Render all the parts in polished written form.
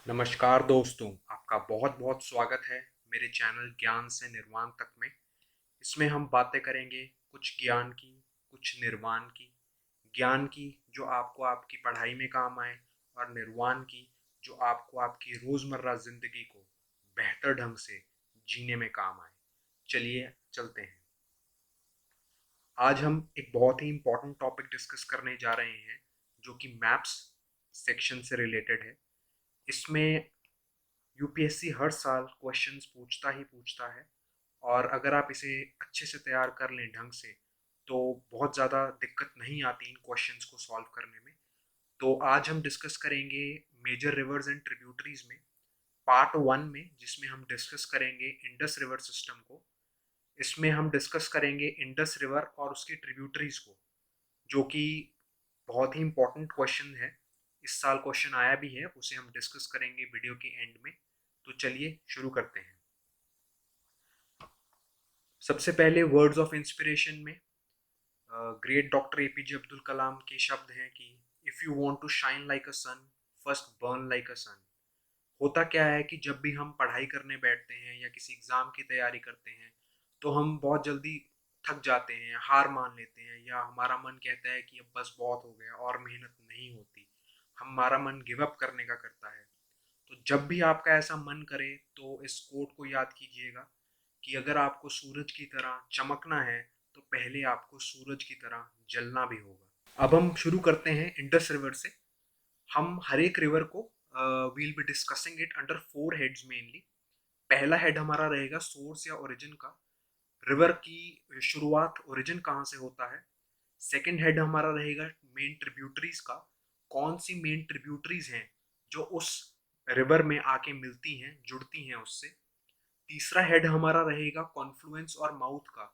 नमस्कार दोस्तों, आपका बहुत बहुत स्वागत है मेरे चैनल ज्ञान से निर्वाण तक में। इसमें हम बातें करेंगे कुछ ज्ञान की, कुछ निर्वाण की। ज्ञान की जो आपको आपकी पढ़ाई में काम आए, और निर्वाण की जो आपको आपकी रोज़मर्रा ज़िंदगी को बेहतर ढंग से जीने में काम आए। चलिए चलते हैं। आज हम एक बहुत ही इम्पोर्टेंट टॉपिक डिस्कस करने जा रहे हैं, जो कि मैप्स सेक्शन से रिलेटेड है। इसमें यूपीएससी हर साल क्वेश्चंस पूछता ही पूछता है, और अगर आप इसे अच्छे से तैयार कर लें ढंग से, तो बहुत ज़्यादा दिक्कत नहीं आती इन क्वेश्चंस को सॉल्व करने में। तो आज हम डिस्कस करेंगे मेजर रिवर्स एंड ट्रिब्यूटरीज में, पार्ट वन में, जिसमें हम डिस्कस करेंगे इंडस रिवर सिस्टम को। इसमें हम डिस्कस करेंगे इंडस रिवर और उसकी ट्रिब्यूटरीज को, जो कि बहुत ही इंपॉर्टेंट क्वेश्चन है। इस साल क्वेश्चन आया भी है, उसे हम डिस्कस करेंगे वीडियो के एंड में। तो चलिए शुरू करते हैं। सबसे पहले वर्ड्स ऑफ इंस्पिरेशन में great doctor APJ Abdul Kalam के शब्द हैं कि if you want to shine like a sun, first burn like a sun. होता क्या है कि जब भी हम पढ़ाई करने बैठते हैं या किसी एग्ज़ाम की तैयारी करते हैं, तो हम बहुत जल्दी थक जाते हैं, हार मान लेते हैं, या हमारा मन कहता है कि अब बस बहुत हो गया और मेहनत नहीं होती। हमारा मन गिव अप करने का करता है। तो जब भी आपका ऐसा मन करे, तो इस कोट को याद कीजिएगा कि अगर आपको सूरज की तरह चमकना है, तो पहले आपको सूरज की तरह जलना भी होगा। अब हम शुरू करते हैं इंडस रिवर से। हम हर एक रिवर को will be discussing it under four heads mainly. पहला हेड हमारा रहेगा सोर्स या ओरिजिन का, रिवर की शुरुआत ओरिजिन कहाँ से होता है। सेकंड हेड हमारा रहेगा मेन ट्रिब्यूटरीज का, कौन सी मेन ट्रिब्यूटरीज हैं जो उस रिवर में आके मिलती हैं, जुड़ती हैं उससे। तीसरा हेड हमारा रहेगा कॉन्फ्लुएंस और माउथ का।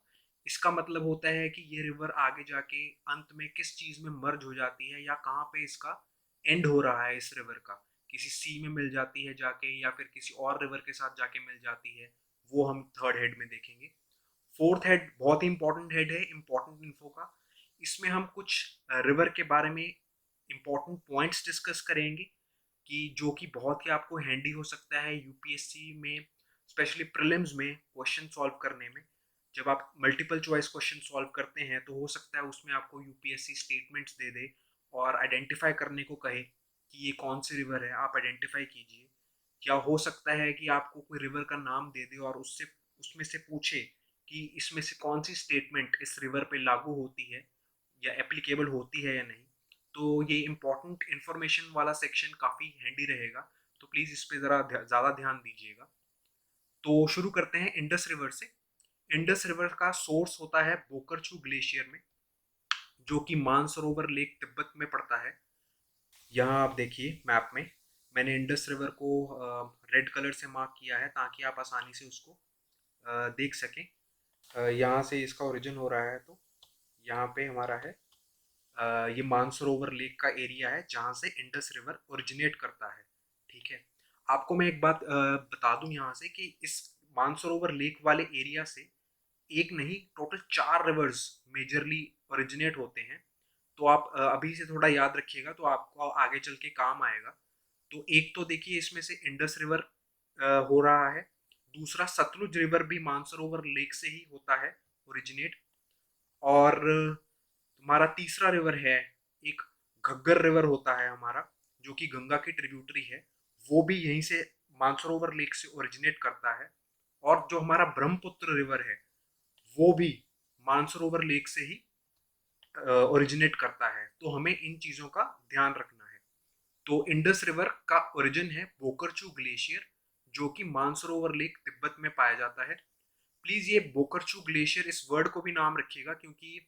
इसका मतलब होता है कि ये रिवर आगे जाके अंत में किस चीज में मर्ज हो जाती है, या कहाँ पे इसका एंड हो रहा है इस रिवर का। किसी सी में मिल जाती है जाके, या फिर किसी और रिवर के साथ जाके मिल जाती है। वो हम थर्ड हेड में देखेंगे। फोर्थ हेड बहुत ही इंपॉर्टेंट हेड है इंपॉर्टेंट इन्फो का। इसमें हम कुछ रिवर के बारे में इंपॉर्टेंट पॉइंट्स डिस्कस करेंगे, कि जो कि बहुत ही आपको हैंडी हो सकता है यूपीएससी में, स्पेशली प्रीलिम्स में क्वेश्चन सॉल्व करने में। जब आप मल्टीपल चॉइस क्वेश्चन सॉल्व करते हैं, तो हो सकता है उसमें आपको यूपीएससी स्टेटमेंट्स दे दे और आइडेंटिफाई करने को कहे कि ये कौन सी रिवर है, आप आइडेंटिफाई कीजिए। क्या हो सकता है कि आपको कोई रिवर का नाम दे दे और उससे उसमें से पूछे कि इसमें से कौन सी स्टेटमेंट इस रिवर पे लागू होती है, या एप्लीकेबल होती है या नहीं। तो ये इंपॉर्टेंट इन्फॉर्मेशन वाला सेक्शन काफ़ी हैंडी रहेगा, तो प्लीज़ इस पे ज़रा ज़्यादा ध्यान दीजिएगा। तो शुरू करते हैं इंडस रिवर से। इंडस रिवर का सोर्स होता है बोकरचू ग्लेशियर में, जो कि मानसरोवर लेक तिब्बत में पड़ता है। यहाँ आप देखिए मैप में, मैंने इंडस रिवर को रेड कलर से मार्क किया है, ताकि आप आसानी से उसको देख सकें। यहाँ से इसका ओरिजिन हो रहा है, तो यहाँ पे हमारा है ये मानसरोवर लेक का एरिया है, जहाँ से इंडस रिवर ओरिजिनेट करता है। ठीक है। आपको मैं एक बात बता दूं यहाँ से, कि इस मानसरोवर लेक वाले एरिया से एक नहीं, टोटल चार रिवर्स मेजरली ओरिजिनेट होते हैं। तो आप अभी से थोड़ा याद रखिएगा, तो आपको आगे चल के काम आएगा। तो एक तो देखिए, इसमें से इंडस रिवर हो रहा है। दूसरा सतलुज रिवर भी मानसरोवर लेक से ही होता है ओरिजिनेट। और हमारा तीसरा रिवर है, एक घग्गर रिवर होता है हमारा, जो कि गंगा की ट्रिब्यूटरी है। वो भी यहीं से मानसरोवर लेक से ओरिजिनेट करता है। और जो हमारा ब्रह्मपुत्र रिवर है, वो भी मानसरोवर लेक से ही ओरिजिनेट करता है। तो हमें इन चीज़ों का ध्यान रखना है। तो इंडस रिवर का ओरिजिन है बोकरचू ग्लेशियर, जो कि मानसरोवर लेक तिब्बत में पाया जाता है। प्लीज ये बोकरचू ग्लेशियर इस वर्ड को भी नाम रखिएगा, क्योंकि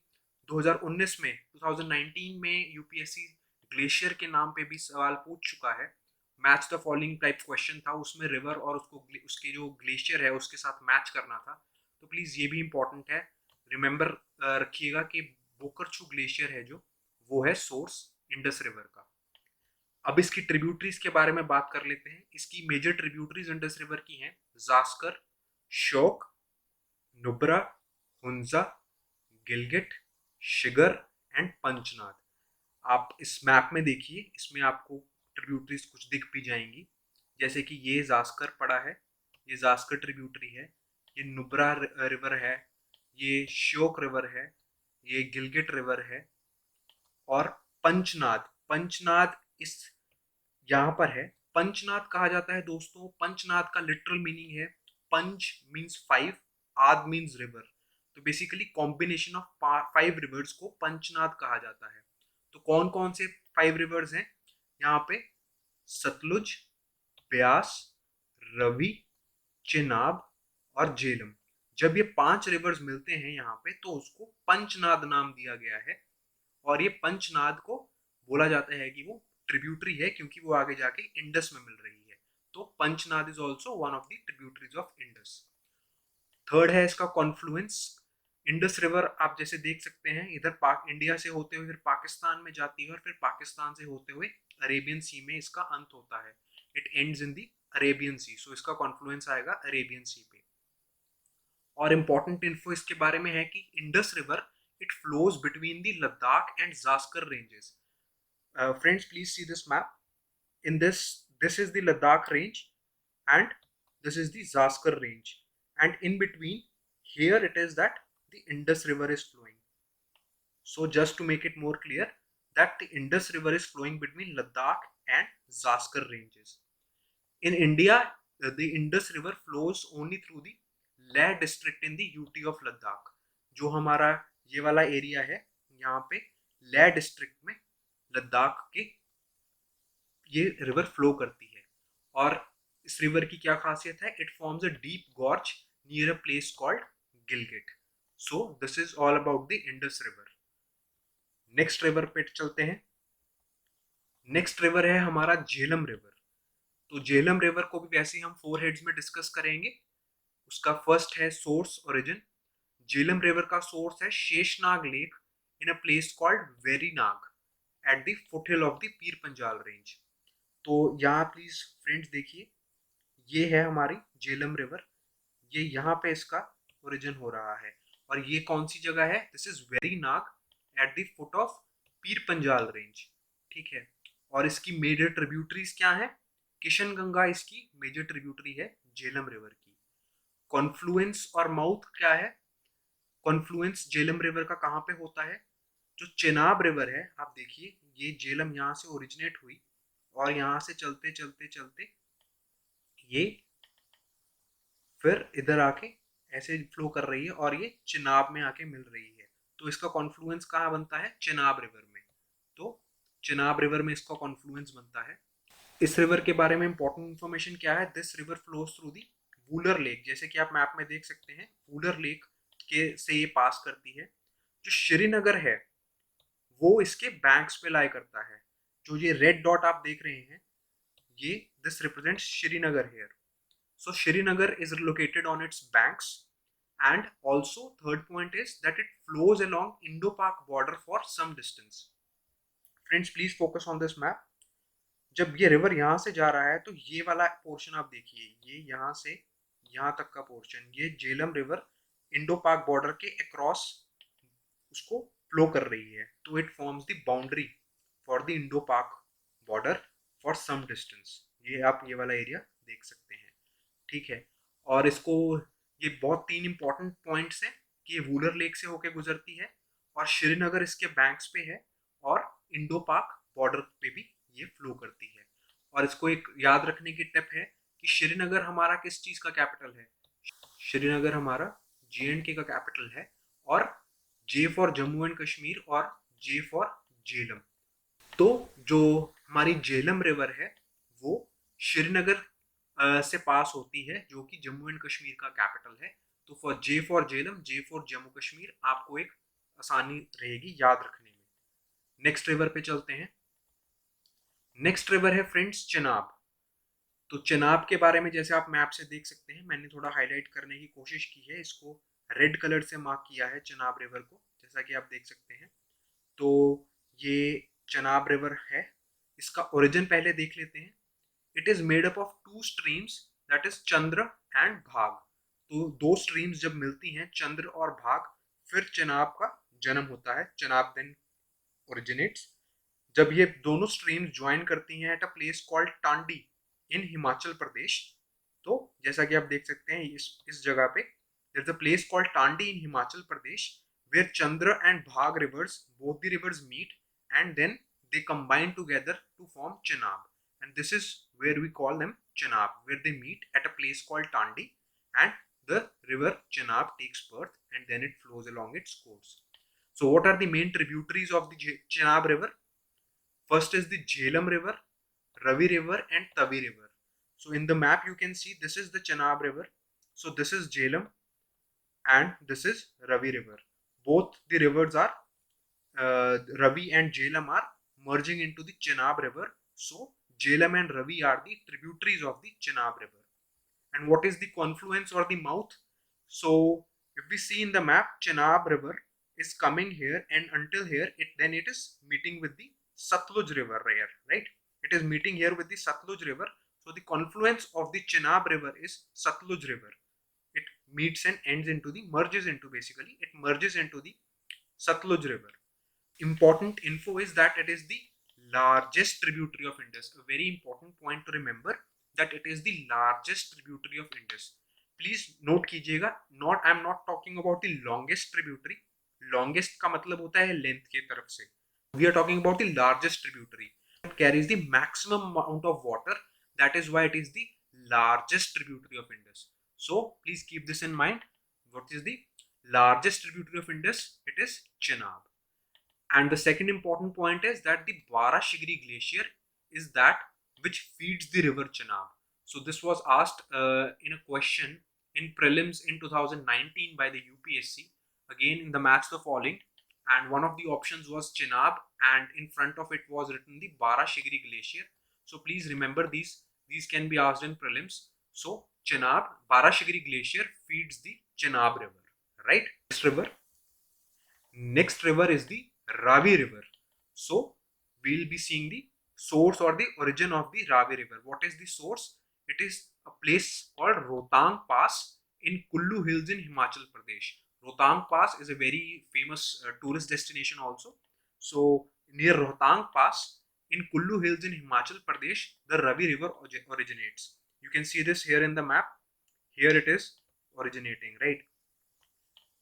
2019 में 2019 में यूपीएससी ग्लेशियर के नाम पे भी सवाल पूछ चुका है। Match the following type question था, उसमें रिवर और उसको उसके जो ग्लेशियर है उसके साथ मैच करना था। तो प्लीज ये भी इंपॉर्टेंट है, रिमेंबर रखिएगा कि बोकरचू ग्लेशियर है जो, वो है सोर्स इंडस रिवर का। अब इसकी ट्रिब्यूटरीज के बारे में बात कर लेते हैं। इसकी मेजर ट्रिब्यूटरीज इंडस रिवर की हैं जास्कर, श्योक, नुब्रा, हुंजा, गिलगिट, शिगर एंड पंचनाद। आप इस मैप में देखिए, इसमें आपको ट्रिब्यूटरीज कुछ दिख भी जाएंगी। जैसे कि ये जास्कर पड़ा है, ये जास्कर ट्रिब्यूटरी है, ये नुब्रा रिवर है, ये श्योक रिवर है, ये गिलगिट रिवर है, और पंचनाद। पंचनाद इस यहाँ पर है। पंचनाद कहा जाता है दोस्तों, पंचनाद का लिटरल मीनिंग है पंच मीन्स फाइव, आद मीन्स रिवर। तो basically combination of five rivers को पंचनाद कहा जाता है। तो कौन कौन से फाइव रिवर्स हैं यहाँ पे? सतलुज, ब्यास, रवि, चेनाब और झेलम। जब ये पांच रिवर्स मिलते हैं यहाँ पे तो उसको पंचनाद नाम दिया गया है। और ये पंचनाद को बोला जाता है कि वो ट्रिब्यूटरी है, क्योंकि वो आगे जाके इंडस में मिल रही है। तो Panchnad is also one of the tributaries of Indus. Third है इसका कॉन्फ्लुएंस। इंडस रिवर आप जैसे देख सकते हैं, इधर पाक इंडिया से होते हुए फिर पाकिस्तान में जाती है, और फिर पाकिस्तान से होते हुए अरेबियन सी में इसका अंत होता है। It ends in the Arabian Sea, सो इसका कॉन्फ्लुएंस आएगा अरेबियन सी पे। और इम्पोर्टेंट इन्फो इसके बारे में है कि Indus river it flows between the Ladakh and Zanskar ranges. Friends please see this map. in this is the Ladakh range and this is the Zaskar range, and in between here it is that the Indus river is flowing. So just to make it more clear that the Indus river is flowing between Ladakh and Zaskar ranges. In India, the Indus river flows only through the Leh district in the UT of Ladakh. जो हमारा ये वाला area है, यहाँ पे Leh district में लद्दाख के ये रिवर फ्लो करती है। और इस रिवर की क्या खासियत है? It forms a deep gorge near a place called Gilgit. So this is all about the Indus river. Next river पे चलते हैं। नेक्स्ट रिवर है हमारा झेलम रिवर। तो झेलम रिवर को भी वैसे ही हम फोर हेड्स में डिस्कस करेंगे। उसका फर्स्ट है सोर्स ओरिजिन। झेलम रिवर का सोर्स है Sheshnag lake in a place called Verinag at the foothill of the Pir Panjal range. तो यहाँ प्लीज फ्रेंड्स देखिए, ये है हमारी झेलम रिवर। ये यहाँ पे इसका ओरिजिन हो रहा है। और ये कौन सी जगह है? This is Verinag at the foot of Pir Panjal range. ठीक है। और इसकी मेजर ट्रिब्यूटरीज क्या है? किशन गंगा इसकी मेजर ट्रिब्यूटरी है झेलम रिवर की। कॉन्फ्लुएंस और माउथ क्या है? कॉन्फ्लुएंस झेलम रिवर का कहाँ पे होता है? जो चेनाब रिवर है, आप देखिए ये झेलम यहाँ से ओरिजिनेट हुई और यहाँ से चलते चलते चलते ये फिर इधर आके ऐसे फ्लो कर रही है और ये चिनाब में आके मिल रही है। तो इसका कॉन्फ्लुएंस कहाँ बनता है? चिनाब रिवर में। तो चिनाब रिवर में इसका कॉन्फ्लुएंस बनता है। इस रिवर के बारे में इंपॉर्टेंट इन्फॉर्मेशन क्या है? This river flows through the Wular lake. जैसे कि आप मैप में देख सकते हैं, वूलर लेक के से ये पास करती है। जो श्रीनगर है वो इसके बैंक्स पे लाई करता है। जो ये रेड डॉट आप देख रहे हैं, ये this represents Srinagar here. So Srinagar is located on its banks, and also third point is that it flows along Indo-Pak border for some distance. Friends, please focus on this map. जब ये river यहाँ से जा रहा है तो ये वाला पोर्शन आप देखिए, ये यहाँ से यहाँ तक का पोर्शन, ये झेलम रिवर इंडो पाक बॉर्डर के अक्रॉस उसको फ्लो कर रही है। तो it forms the boundary for the Indo पाक बॉर्डर फॉर सम डिस्टेंस। ये आप ये वाला एरिया देख सकते हैं। ठीक है। और इसको ये बहुत तीन इंपॉर्टेंट पॉइंट्स हैं कि ये वूलर लेक से होके गुजरती है और श्रीनगर इसके बैंक्स पे है और इंडो पाक बॉर्डर पे भी ये फ्लो करती है। और इसको एक याद रखने की टिप है कि श्रीनगर हमारा किस चीज़ का कैपिटल है? श्रीनगर हमारा JNK का कैपिटल है। और J for Jammu and Kashmir और J फॉर झेलम। तो जो हमारी झेलम रिवर है वो श्रीनगर से पास होती है, जो कि जम्मू एंड कश्मीर का कैपिटल है। तो for J for Jhelum, J for Jammu Kashmir, आपको एक आसानी रहेगी याद रखने में। नेक्स्ट रिवर पे चलते हैं। नेक्स्ट रिवर है फ्रेंड्स चेनाब। तो चेनाब के बारे में जैसे आप मैप से देख सकते हैं, मैंने थोड़ा हाईलाइट करने की कोशिश की है, इसको रेड कलर से मार्क किया है चेनाब रिवर को, जैसा कि आप देख सकते हैं। तो ये चेनाब रिवर है। इसका ओरिजिन पहले देख लेते हैं। It is made up of two streams, that is Chandra and भाग। तो दो स्ट्रीम्स जब मिलती हैं, चंद्र और भाग, फिर चेनाब का जन्म होता है। चेनाब देन ओरिजिनेट्स जब ये दोनों स्ट्रीम्स ज्वाइन करती हैं at a place called Tandi. in Himachal Pradesh. तो जैसा कि आप देख सकते हैं इस जगह पे there's a place called Tandi in Himachal Pradesh where Chandra and Bhag rivers, both the rivers meet and then they combine together to form Chenab. And this is where we call them Chenab, where they meet at a place called Tandi and the river Chenab takes birth and then it flows along its course. So what are the main tributaries of the Chenab river? First is the Jhelum river, Ravi river and Tavi river. So in the map you can see this is the Chenab river. So this is Jhelum and this is Ravi river. Both the rivers are Ravi and Jhelum are merging into the Chenab river. So Jhelum and Ravi are the tributaries of the Chenab river. And what is the confluence or the mouth? So if we see in the map, Chenab river is coming here and until here, it is meeting with the Satluj river here, right? It is meeting here with the Satluj river. So the confluence of the Chenab river is Satluj river. It meets and ends into the merges into the Satluj river. Important info is that it is the largest tributary of Indus. A very important point to remember that it is the largest tributary of Indus. Please note कीजिएगा, not I am not talking about the longest tributary. Longest का मतलब होता है length के तरफ से. We are talking about the largest tributary. It carries the maximum amount of water. That is why it is the largest tributary of Indus. So please keep this in mind. What is the largest tributary of Indus? It is Chenab. And the second important point is that the Barashigiri Glacier is that which feeds the river Chenab. So this was asked in a question in prelims in 2019 by the UPSC. Again, in the match the following, and one of the options was Chenab, and in front of it was written the Barashigiri Glacier. So please remember these. These can be asked in prelims. So Chenab, Barashigiri Glacier feeds the Chenab River, right? Next river is the Ravi river. So we'll be seeing the source or the origin of the Ravi river. What is the source? It is a place called Rohtang Pass in Kullu Hills in Himachal Pradesh. Rohtang Pass is a very famous tourist destination also. So near Rohtang Pass in Kullu Hills in Himachal Pradesh, the Ravi river originates. You can see this here in the map. Here it is originating, right?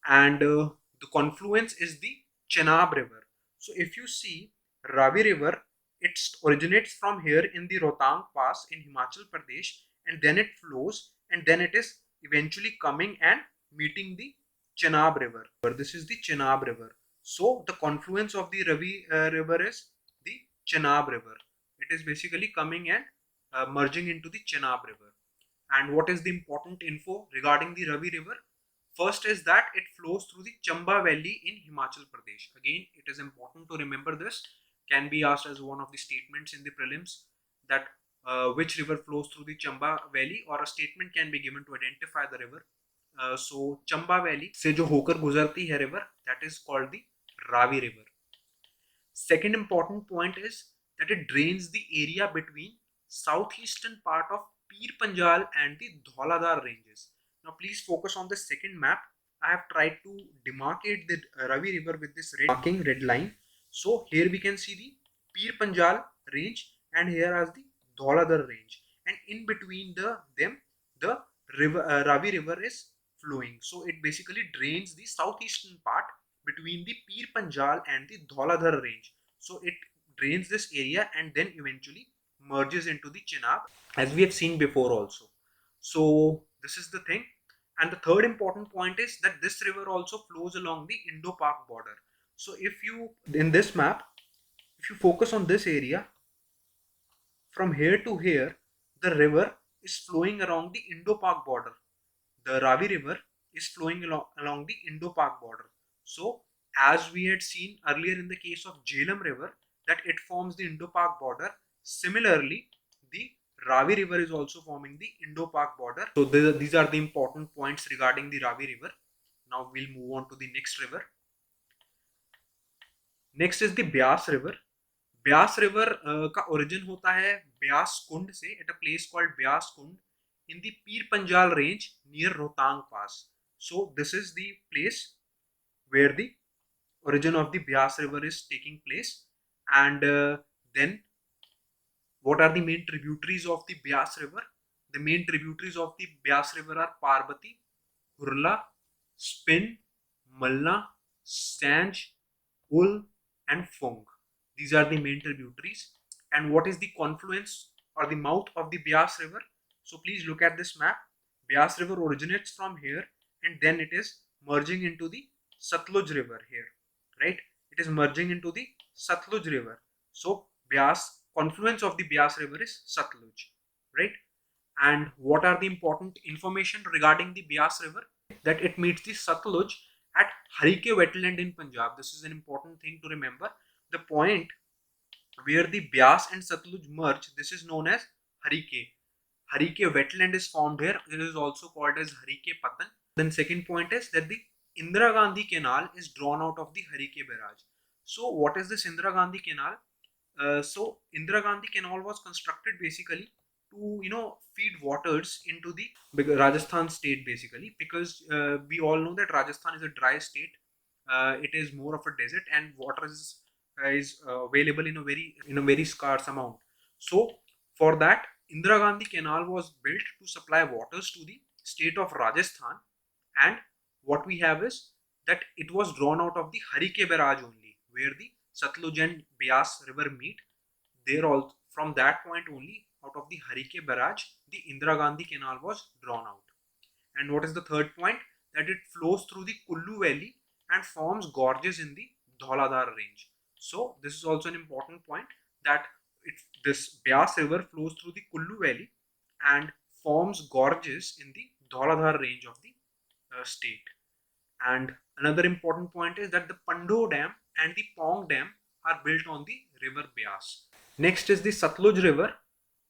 And the confluence is the Chenab river. So if you see Ravi river, it originates from here in the Rohtang Pass in Himachal Pradesh and then it flows and then it is eventually coming and meeting the Chenab river. This is the Chenab river. So the confluence of the Ravi river is the Chenab river. It is basically coming and merging into the Chenab river. And what is the important info regarding the Ravi river? First is that it flows through the Chamba Valley in Himachal Pradesh. Again, it is important to remember this. Can be asked as one of the statements in the prelims that which river flows through the Chamba Valley, or a statement can be given to identify the river. So Chamba Valley से जो होकर गुजरती है river, that is called the Ravi river. Second important point is that it drains the area between southeastern part of Pir Panjal and the Dhauladar ranges. Now please focus on the second map. I have tried to demarcate the Ravi river with this red line. So here we can see the Pir Panjal range and here is the Dhauladar range, and in between them the Ravi river is flowing. So it basically drains the southeastern part between the Pir Panjal and the Dhauladar range. So it drains this area and then eventually merges into the Chenab, as we have seen before also. So this is the thing. And the third important point is that this river also flows along the Indo-Pak border. So if you, in this map, if you focus on this area, from here to here, the river is flowing along the Indo-Pak border. The Ravi river is flowing along the Indo-Pak border. So as we had seen earlier in the case of Jhelum river, that it forms the Indo-Pak border. Similarly, the Ravi river is also forming the Indo-Pak border. So these are the important points regarding the Ravi river. Now we'll move on to the next river. Next is the Byas river. Byas river का origin होता है ब्यास कुंड से, at a place called Byas Kund in the Pir Panjal range near Rohtang Pass. So this is the place where the origin of the Byas river is taking place, and then What are the main tributaries of the Byas river? The main tributaries of the Byas river are Parbati, Hurla, Spin, Malna, Stanj, Ul, and Fung. These are the main tributaries. And what is the confluence or the mouth of the Byas river? So please look at this map. Byas river originates from here and then it is merging into the Satluj river here, right? It is merging into the Satluj river. So Byas, confluence of the Byas river is Satluj, right? And what are the important information regarding the Byas river? That it meets the Satluj at Harike wetland in Punjab. This is an important thing to remember. The point where the Byas and Satluj merge, this is known as Harike. Harike wetland is formed here. It is also called as Harike Patan. Then second point is that the Indira Gandhi Canal is drawn out of the Harike barrage. So what is this Indira Gandhi Canal? So Indira Gandhi Canal was constructed basically to feed waters into the Rajasthan state basically, because we all know that Rajasthan is a dry state. It is more of a desert and water is available in a very scarce amount. So for that, Indira Gandhi Canal was built to supply waters to the state of Rajasthan, and what we have is that it was drawn out of the Harike barrage only, where the Satluj and Byas river meet. There all from that point only, out of the Harike barrage, the Indira Gandhi Canal was drawn out. And what is the third point? That it flows through the Kullu Valley and forms gorges in the Dhauladhar range. So this is also an important point, that this Byas river flows through the Kullu Valley and forms gorges in the Dhauladhar range of the state. And another important point is that the Pando Dam and the Pong Dam are built on the river Byas. Next is the Satluj River.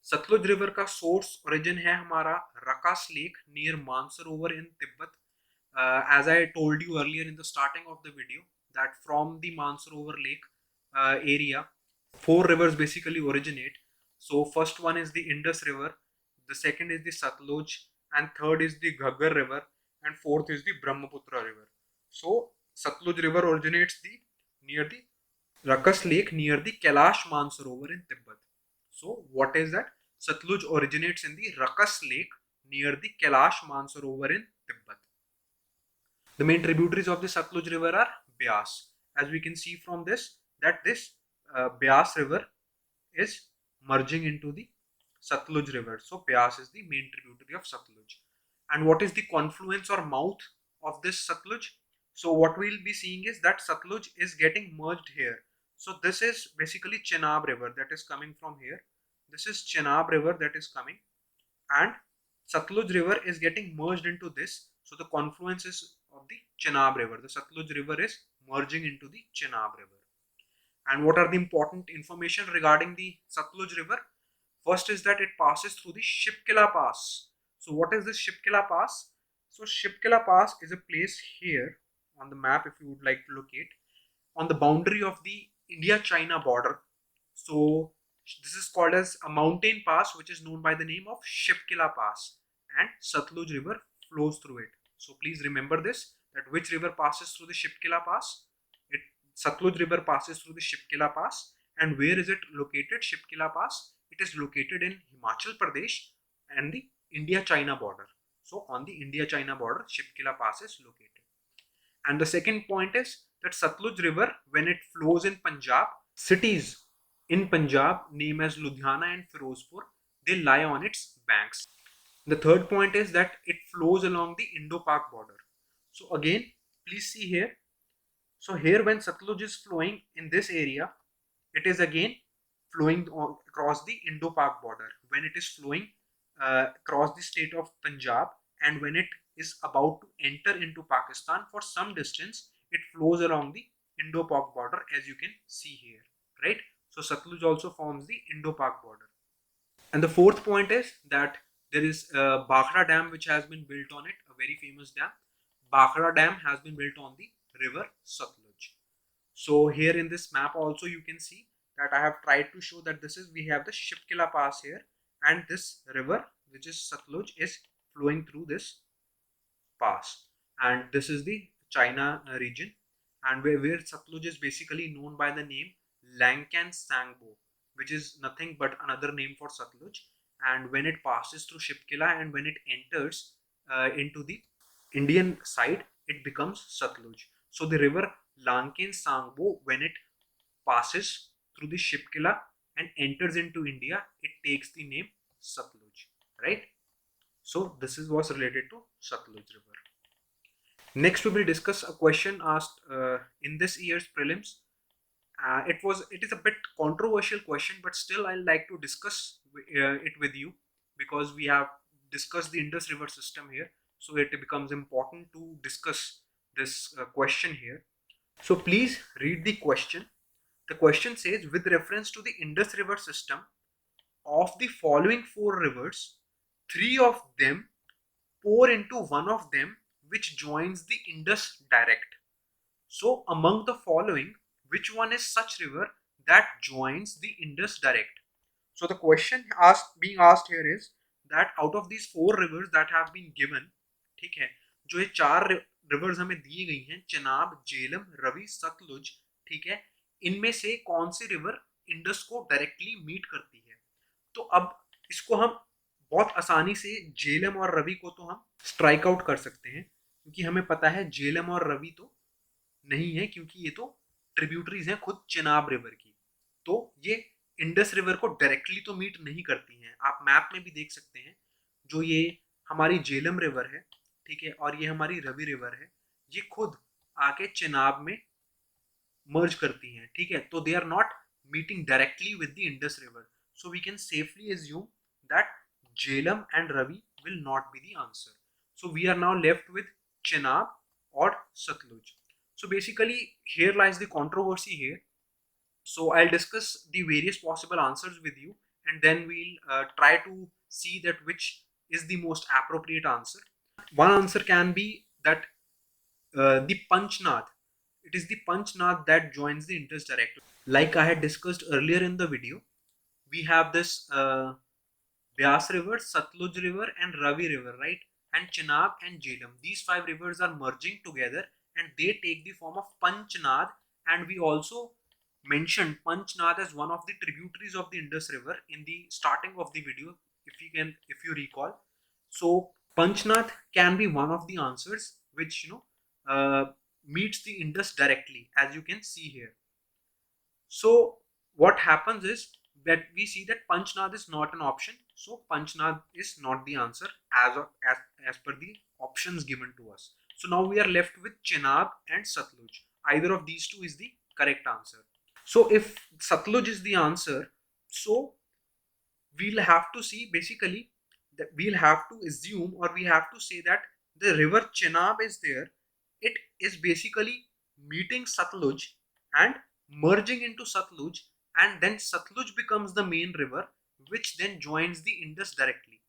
Satluj river का source origin है हमारा Rakas lake near Mansarovar in Tibet. As I told you earlier in the starting of the video, that from the Mansarovar lake area, four rivers basically originate. So first one is the Indus River, the second is the Satluj, and third is the Ghaggar River, and fourth is the Brahmaputra River. So Satluj River originates near the Rakas Lake near the Kailash Mansarovar in Tibet. So what is that? Satluj originates in the Rakas Lake near the Kailash Mansarovar in Tibet. The main tributaries of the Satluj River are Byas. As we can see from this, that this Byas River is merging into the Satluj River. So Byas is the main tributary of Satluj. And what is the confluence or mouth of this Satluj? So what we'll be seeing is that Satluj is getting merged here. So this is basically Chenab River that is coming from here. This is Chenab River that is coming, and Satluj River is getting merged into this. So the confluence is of the Chenab River. The Satluj River is merging into the Chenab River. And what are the important information regarding the Satluj River? First is that it passes through the Shipkila Pass. So what is this Shipkila Pass? So Shipkila Pass is a place here on the map, if you would like to locate, on the boundary of the India-China border. So this is called as a mountain pass, which is known by the name of Shipkila Pass, and Satluj River flows through it. So please remember this, that which river passes through the Shipkila Pass? Satluj River passes through the Shipkila Pass. And where is it located, Shipkila Pass? It is located in Himachal Pradesh and the India-China border. So on the India-China border, Shipkila Pass is located. And the second point is that Satluj River, when it flows in Punjab, cities in Punjab, named as Ludhiana and Firozpur, they lie on its banks. The third point is that it flows along the Indo-Pak border. So again, please see here. So here, when Satluj is flowing in this area, it is again flowing across the Indo-Pak border. When it is flowing across the state of Punjab, and when it is about to enter into Pakistan for some distance, it flows along the Indo-Pak border, as you can see here, right? So Satluj also forms the Indo-Pak border. And the fourth point is that there is a Bhakra Dam which has been built on it, a very famous dam. Bhakra Dam has been built on the river Satluj. So here in this map also you can see that I have tried to show that we have the Shipkila Pass here, and this river, which is Satluj, is flowing through this pass. And this is the China region, and where Satluj is basically known by the name Lankan Sangbo, which is nothing but another name for Satluj. And when it passes through Shipkila and when it enters into the Indian side, it becomes Satluj. So the river Lanken Sangbo, when it passes through the Shipkila and enters into India, it takes the name Satluj, right? So this is what's related to Satluj river. Next, we will discuss a question asked in this year's prelims. It is a bit controversial question, but still I like to discuss it with you, because we have discussed the Indus River system here, so it becomes important to discuss this question here. So please read the question. The question says, with reference to the Indus River system, of the following four rivers, three of them pour into one of them which joins the Indus direct. So among the following, which one is such river that joins the Indus direct? So the question being asked here is that out of these four rivers that have been given, ठीक है, जो ये चार reverse हमें दी गई हैं, चेनाब, झेलम, रवि, सतलुज, ठीक है, इनमें से कौन सी रिवर इंडस को डायरेक्टली मीट करती है? तो अब इसको हम बहुत आसानी से झेलम और रवि को तो हम स्ट्राइक आउट कर सकते हैं, क्योंकि हमें पता है झेलम और रवि तो नहीं है, क्योंकि ये तो ट्रिब्यूटरीज हैं खुद चेनाब रिवर की, तो ये इंडस रिवर को डायरेक्टली तो मीट नहीं करती हैं। आप मैप में भी देख सकते हैं, जो ये हमारी झेलम रिवर है, ठीक है, और ये हमारी रवि रिवर है, ये खुद आके चेनाब में मर्ज करती हैं, ठीक है, तो they are not meeting directly with the Indus river, so we can safely assume that Jhelum and Ravi will not be the answer. So we are now left with Chenab or Satluj. So basically here lies the controversy here. So I'll discuss the various possible answers with you, and then we'll try to see that which is the most appropriate answer. One answer can be that the Panchnath. It is the Panchnath that joins the Indus directly. Like I had discussed earlier in the video, we have this Vyas River, Satluj River, and Ravi River, right? And Chenab and Jhelum. These five rivers are merging together and they take the form of Panchnath. And we also mentioned Panchnath as one of the tributaries of the Indus River in the starting of the video, if you recall. So Panchnath can be one of the answers which meets the Indus directly, as you can see here. So what happens is that we see that Panchnath is not an option. So Panchnath is not the answer as per the options given to us. So now we are left with Chenab and Satluj. Either of these two is the correct answer. So if Satluj is the answer, so we'll have to see basically that we'll have to assume, or we have to say that the river Chenab is there. It is basically meeting Satluj and merging into Satluj, and then Satluj becomes the main river which then joins the Indus directly.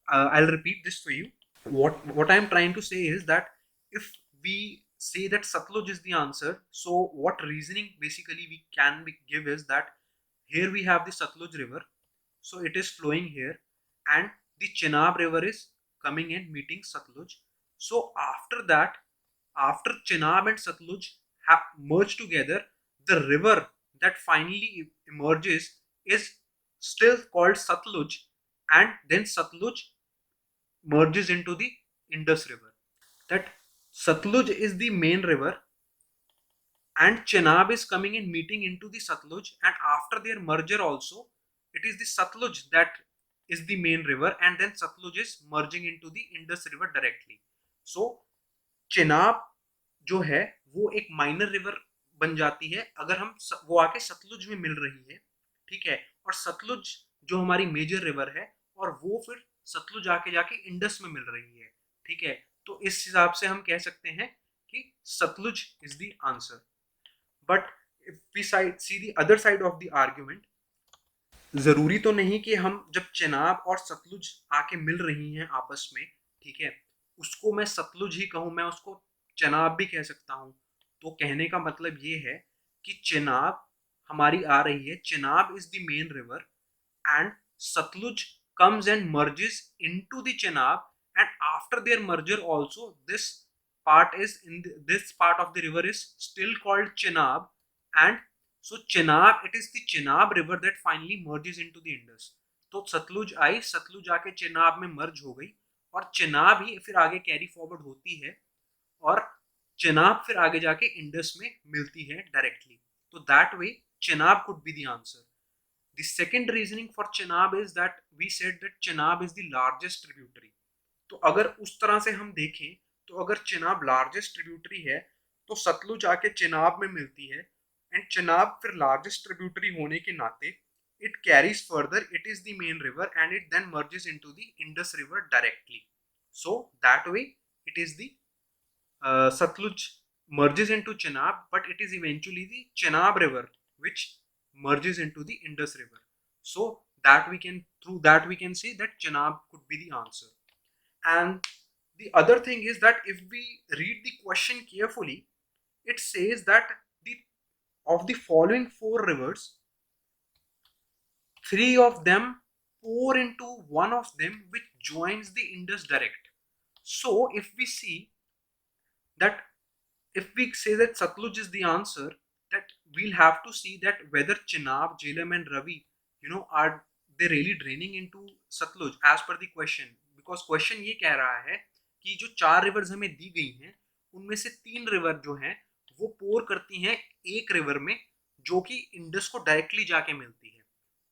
I'll repeat this for you. What I'm trying to say is that if we say that Satluj is the answer, so what reasoning basically we can give is that here we have the Satluj river, so it is flowing here, and the Chenab river is coming and meeting Satluj. So after that, after Chenab and Satluj have merged together, the river that finally emerges is still called Satluj, and then Satluj merges into the Indus river. That Satluj is the main river and Chenab is coming and meeting into the Satluj, and after their merger also, it is the Satluj that is the main river, and then Satluj is merging into the Indus river directly. So Chenab जो है वो एक minor river बन जाती है अगर हम वो आके सतलुज में मिल रही है, ठीक है, और सतलुज जो हमारी मेजर रिवर है और वो फिर सतलुज आके जाके इंडस में मिल रही है, ठीक है, तो इस हिसाब से हम कह सकते हैं कि Satluj is the answer. But if we see the other side of the argument, जरूरी तो नहीं कि हम जब चेनाब और सतलुज आके मिल रही हैं आपस में, ठीक है, उसको मैं सतलुज ही कहूँ, मैं उसको चेनाब भी कह सकता हूँ. तो कहने का मतलब ये है कि चेनाब हमारी आ रही है, Chenab is the main river and Satluj comes and merges into the Chenab, and after their merger also this part of the river is still called Chenab, and so Chenab, it is the Chenab river that finally merges into the Indus. तो सतलुज आई, सतलुज आके चेनाब में मर्ज हो गई, और चेनाब ही फिर आगे carry forward होती है, और चेनाब फिर आगे जाके इंडस में मिलती है डायरेक्टली। तो that way Chenab could be the answer. The second reasoning for Chenab is that we said that Chenab is the largest tributary. तो अगर उस तरह से हम देखें, तो अगर चेनाब लार्जेस्ट ट्रिब्यूटरी है, तो सतलुज आके चेनाब में मिलती है, एंड चेनाब फिर लार्जेस्ट ट्रिब्यूटरी होने के नाते it carries further, it is the main river and it then merges into the Indus river directly. So that way it is the Satluj merges into Chenab, but it is eventually the Chenab river which merges into the Indus river. So that we can, through that we can say that Chenab could be the answer. And the other thing is that if we read the question carefully, it says that the of the following four rivers, three of them pour into one of them which joins the Indus direct. So if we see that, if we say that Satluj is the answer, that we'll have to see that whether Chenab, Jhelum and Ravi, are they really draining into Satluj as per the question? Because question ये कह रहा है कि जो चार reverse हमें दी गई हैं, उनमें से तीन रिवर जो हैं वो पोर करती हैं एक रिवर में, जो कि इंडस को डायरेक्टली जाके मिलती है।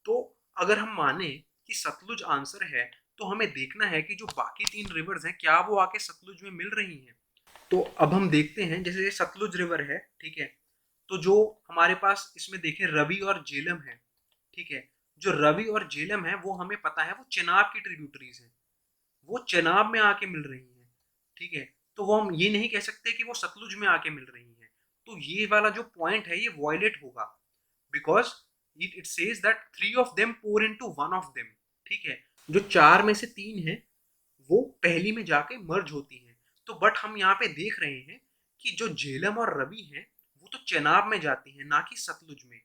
तो अगर हम माने कि सतलुज आंसर है, तो हमें देखना है कि जो बाकी तीन रिवर्स हैं क्या वो आके सतलुज में मिल रही हैं। तो अब हम देखते हैं, जैसे सतलुज रिवर है, ठीक है, तो जो हमारे पास इसमें देखें रवि और झेलम है, ठीक है, जो रवि और झेलम है वो हमें पता है वो चेनाब की ट्रिब्यूटरीज हैं, वो चेनाब में आके मिल रही हैं, ठीक है। तो वो हम ये नहीं कह सकते कि वो सतलुज में आके मिल रही हैं। तो ये वाला जो पॉइंट है ये वॉयलेट होगा, because it says that three of them pour into one of them, ठीक है। जो चार में से तीन है वो पहली में जाके मर्ज होती हैं। तो बट हम यहाँ पे देख रहे हैं कि जो झेलम और रवि हैं वो तो चेनाब में जाती हैं, ना कि सतलुज में।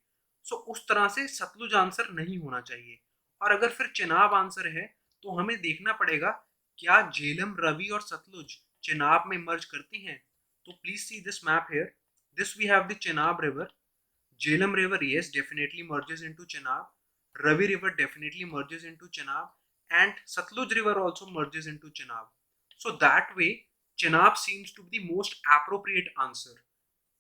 सो उस तरह से सतलुज आंसर नहीं होना चाहिए। और अगर फिर चेनाब आंसर है, तो हमें देखना पड़ेगा क्या झेलम, रवि और सतलुज चेनाब में मर्ज करती हैं। तो please see this map here, this we have the Chenab river, Jhelum River, yes, definitely merges into Chenab. Ravi River definitely merges into Chenab, and Satluj River also merges into Chenab. So that way, Chenab seems to be the most appropriate answer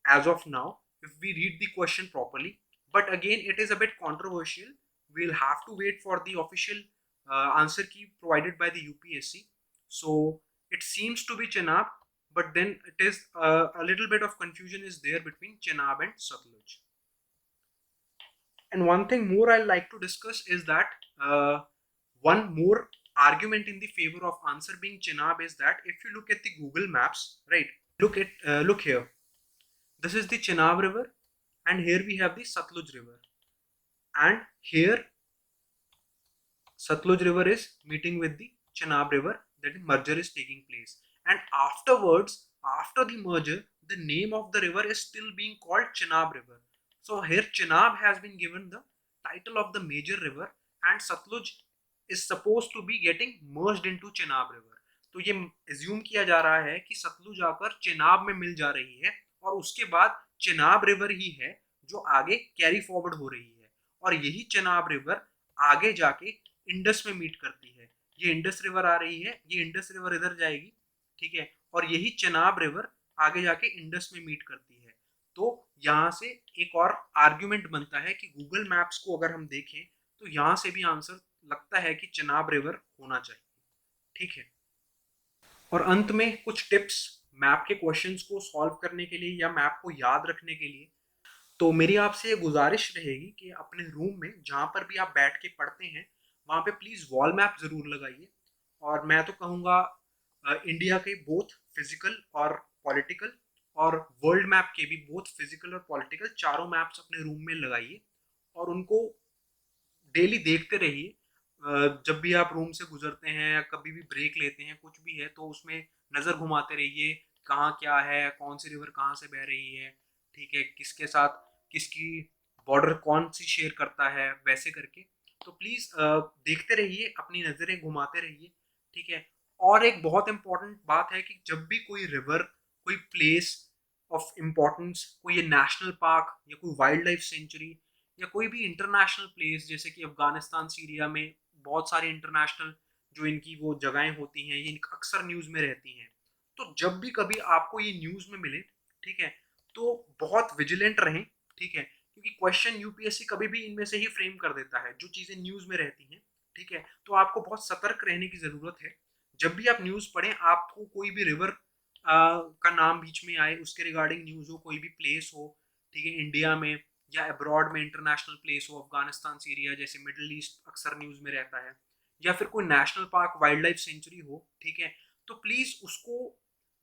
as of now, if we read the question properly. But again, it is a bit controversial. We'll have to wait for the official answer key provided by the UPSC. So it seems to be Chenab, but then it is a little bit of confusion is there between Chenab and Satluj. And one thing more I like to discuss is that one more argument in the favor of answer being Chenab is that if you look at the Google Maps, right? Look here. This is the Chenab River, and here we have the Satluj River, and here Satluj River is meeting with the Chenab River. That the merger is taking place, and afterwards, after the merger, the name of the river is still being called Chenab River. So here Chenab has been given the title of the major river, and Satluj is supposed to be getting merged into Chenab River. तो ये assume किया जा रहा है कि सतलुज आकर चेनाब में मिल जा रही है, और उसके बाद चेनाब रिवर ही है जो आगे कैरी फॉरवर्ड हो रही है, और यही चेनाब रिवर आगे जाके इंडस में मीट करती है। ये इंडस रिवर आ रही है, ये इंडस रिवर इधर जाएगी, ठीक है, और यही चेनाब रिवर आगे जाके इंडस में मीट करती है। तो यहाँ से एक और आर्ग्यूमेंट बनता है कि गूगल मैप्स को अगर हम देखें, तो यहाँ से भी आंसर लगता है कि चेनाब रिवर होना चाहिए, ठीक है। और अंत में कुछ टिप्स मैप के क्वेश्चंस को सॉल्व करने के लिए या मैप को याद रखने के लिए। तो मेरी आपसे ये गुजारिश रहेगी कि अपने रूम में जहाँ पर भी आप बैठ के पढ़ते हैं, वहाँ पे प्लीज़ वॉल मैप ज़रूर लगाइए। और मैं तो कहूँगा इंडिया के बोथ फिजिकल और पॉलिटिकल, और वर्ल्ड मैप के भी बोथ फिजिकल और पॉलिटिकल, चारों मैप्स अपने रूम में लगाइए और उनको डेली देखते रहिए। जब भी आप रूम से गुजरते हैं या कभी भी ब्रेक लेते हैं, कुछ भी है, तो उसमें नज़र घुमाते रहिए, कहाँ क्या है, कौन सी रिवर कहाँ से बह रही है, ठीक है, किसके साथ किसकी बॉर्डर कौन सी शेयर करता है, वैसे करके। तो प्लीज़ देखते रहिए, अपनी नज़रें घुमाते रहिए, ठीक है। और एक बहुत इंपॉर्टेंट बात है कि जब भी कोई रिवर, कोई प्लेस ऑफ इम्पोर्टेंस, कोई ये नेशनल पार्क या कोई वाइल्ड लाइफ सेंचुरी या कोई भी इंटरनेशनल प्लेस, जैसे कि अफगानिस्तान सीरिया में बहुत सारे इंटरनेशनल जो इनकी वो जगहें होती हैं, ये अक्सर न्यूज़ में रहती हैं। तो जब भी कभी आपको ये न्यूज़ में मिले, ठीक है, तो बहुत विजिलेंट रहें, ठीक है, क्योंकि क्वेश्चन यूपीएससी कभी भी इनमें से ही फ्रेम कर देता है जो चीज़ें न्यूज़ में रहती हैं, ठीक है। तो आपको बहुत सतर्क रहने की ज़रूरत है। जब भी आप न्यूज़ पढ़ें, आपको कोई भी रिवर का नाम बीच में आए, उसके रिगार्डिंग न्यूज़ हो, कोई भी प्लेस हो, ठीक है, इंडिया में या अब्रॉड में इंटरनेशनल प्लेस हो, अफगानिस्तान सीरिया जैसे मिडल ईस्ट अक्सर न्यूज़ में रहता है, या फिर कोई national park wild life sanctuary हो, ठीक है, तो प्लीज़ उसको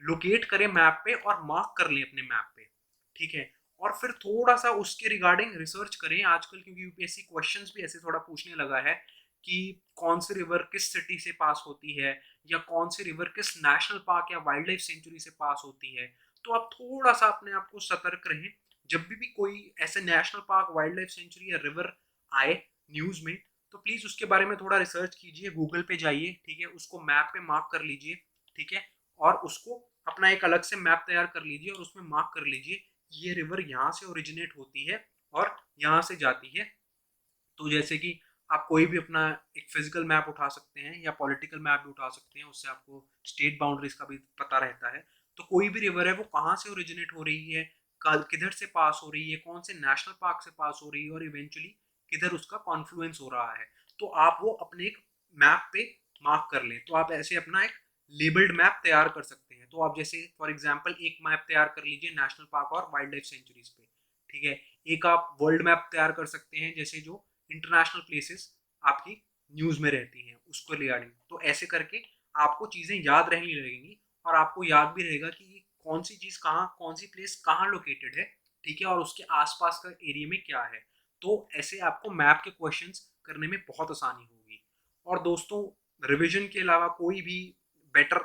लोकेट करें मैप पे और मार्क कर लें अपने मैप पे, ठीक है। और फिर थोड़ा सा उसके रिगार्डिंग रिसर्च करें आजकल, क्योंकि यूपीएससी क्वेश्चंस भी ऐसे थोड़ा पूछने लगा है कि कौन सी रिवर किस सिटी से पास होती है, या कौन सी रिवर किस नेशनल पार्क या वाइल्ड लाइफ सेंचुरी से पास होती है। तो आप थोड़ा सा अपने आप को सतर्क रहें। जब भी कोई ऐसे national park, wild life sanctuary या रिवर आए न्यूज़ में, तो प्लीज़ उसके बारे में थोड़ा रिसर्च कीजिए, गूगल पे जाइए, ठीक है, उसको मैप पे मार्क कर लीजिए, ठीक है, और उसको अपना एक अलग से मैप तैयार कर लीजिए और उसमें मार्क कर लीजिए ये रिवर यहाँ से ओरिजिनेट होती है और यहाँ से जाती है। तो जैसे कि आप कोई भी अपना एक फिजिकल मैप उठा सकते हैं या पॉलिटिकल मैप भी उठा सकते हैं, उससे आपको स्टेट बाउंड्रीज का भी पता रहता है। तो कोई भी रिवर है वो कहाँ से ओरिजिनेट हो रही है, किधर से पास हो रही है, कौन से नेशनल पार्क से पास हो रही है, और इवेंचुअली किधर उसका कॉन्फ्लुएंस हो रहा है, तो आप वो अपने एक मैप पे मार्क कर लें। तो आप ऐसे अपना एक लेबल्ड मैप तैयार कर सकते हैं। तो आप जैसे फॉर एग्जाम्पल एक मैप तैयार कर लीजिए नेशनल पार्क और वाइल्ड लाइफ सेंचुरीज पे, ठीक है। एक आप वर्ल्ड मैप तैयार कर सकते हैं, जैसे जो इंटरनेशनल प्लेसेस आपकी न्यूज़ में रहती हैं उसको रिगार्डिंग। तो ऐसे करके आपको चीज़ें याद रहने लगेंगी और आपको याद भी रहेगा कि ये कौन सी चीज़ कहाँ, कौन सी प्लेस कहाँ लोकेटेड है, ठीक है, और उसके आसपास का एरिया में क्या है। तो ऐसे आपको मैप के क्वेश्चंस करने में बहुत आसानी होगी। और दोस्तों, रिवीजन के अलावा कोई भी बेटर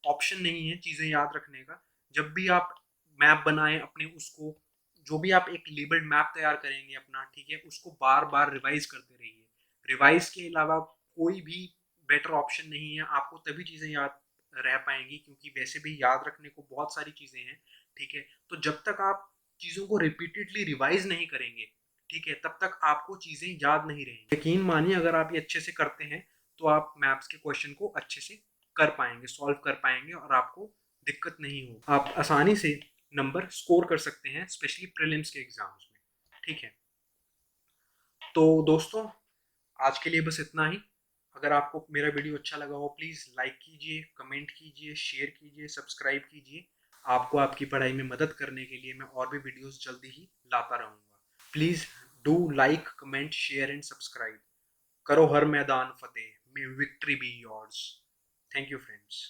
ऑप्शन नहीं है चीज़ें याद रखने का। जब भी आप मैप बनाएं अपने, उसको जो भी आप एक लेबल्ड मैप तैयार करेंगे अपना, ठीक है, उसको बार बार रिवाइज करते रहिए। रिवाइज के अलावा कोई भी बेटर ऑप्शन नहीं है, आपको तभी चीज़ें याद रह पाएंगी, क्योंकि वैसे भी याद रखने को बहुत सारी चीज़ें हैं, ठीक है। तो जब तक आप चीज़ों को रिपीटेडली रिवाइज नहीं करेंगे, ठीक है, तब तक आपको चीज़ें याद नहीं रहेंगी। यकीन मानिए, अगर आप ये अच्छे से करते हैं तो आप मैथ्स के क्वेश्चन को अच्छे से कर पाएंगे, सॉल्व कर पाएंगे, और आपको दिक्कत नहीं हो, आप आसानी से नंबर स्कोर कर सकते हैं, स्पेशली प्रीलिम्स के एग्जाम्स में, ठीक है। तो दोस्तों, आज के लिए बस इतना ही। अगर आपको मेरा वीडियो अच्छा लगा हो, प्लीज़ लाइक कीजिए, कमेंट कीजिए, शेयर कीजिए, सब्सक्राइब कीजिए। आपको आपकी पढ़ाई में मदद करने के लिए मैं और भी वीडियोस जल्दी ही लाता रहूँगा। Please do like, comment, share and subscribe. करो हर मैदान फतेह, may victory be yours. Thank you friends.